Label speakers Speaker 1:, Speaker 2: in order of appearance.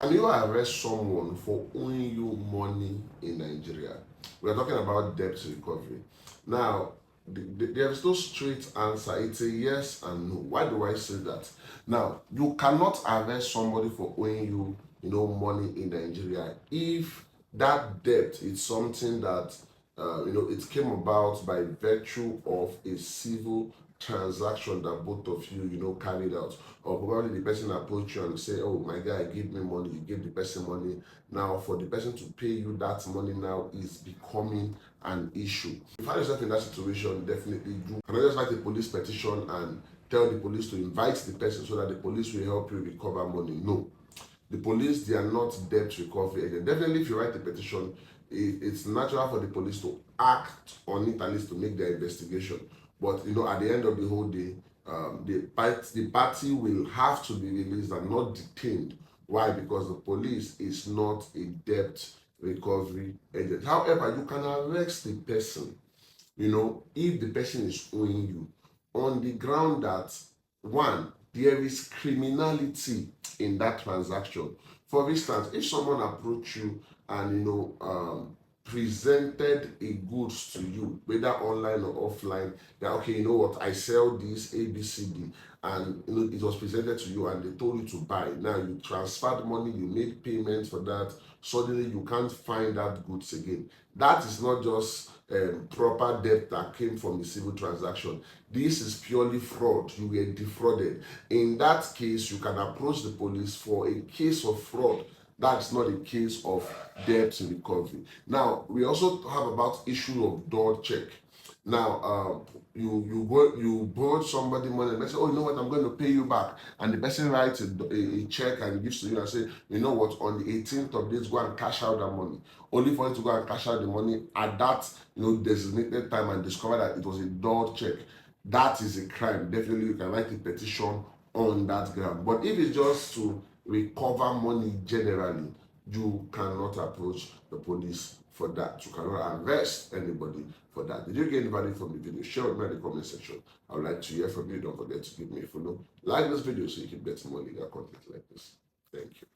Speaker 1: Can you arrest someone for owing you money in Nigeria? We are talking about debt recovery. Now, there is no straight answer. It's a yes and no. Why do I say that? Now, you cannot arrest somebody for owing you, money in Nigeria if that debt is something that, it came about by virtue of a civil transaction that both of you, carried out, or probably the person approach you and say, "Oh, my guy, give me money." You give the person money. Now, for the person to pay you that money now is becoming an issue. If you find yourself in that situation, definitely do. Can I just write a police petition and tell the police to invite the person so that the police will help you recover money? No. The police, they are not debt recovery agents. Definitely, if you write a petition, it's natural for the police to act on it, at least to make their investigation. But at the end of the whole day, the party will have to be released and not detained. Why? Because the police is not a debt recovery agent. However, you can arrest the person, if the person is owing you, on the ground that, one, there is criminality in that transaction. For instance, if someone approached you and presented a goods to you, whether online or offline, that, okay, you know what, I sell this ABCD, and it was presented to you and they told you to buy. Now you transferred money, you made payments for that, suddenly you can't find that goods again. That is not just proper debt that came from a civil transaction. This is purely fraud. You were defrauded. In that case, you can approach the police for a case of fraud. That's not a case of debt recovery. Now, we also have about issue of door check. Now, you borrowed somebody money and they say, "Oh, you know what, I'm going to pay you back," and the person writes a check and gives to you and say, "You know what, on the 18th of this, go and cash out that money," only for you to go and cash out the money at that designated time and discover that it was a door check. That is a crime. Definitely, you can write a petition on that ground. But if it's just to recover money generally, you cannot approach the police for that. You cannot arrest anybody for that. Did you get any value from the video? Share with me in the comment section. I would like to hear from you. Don't forget to give me a follow. Like this video so you can get more legal content like this. Thank you.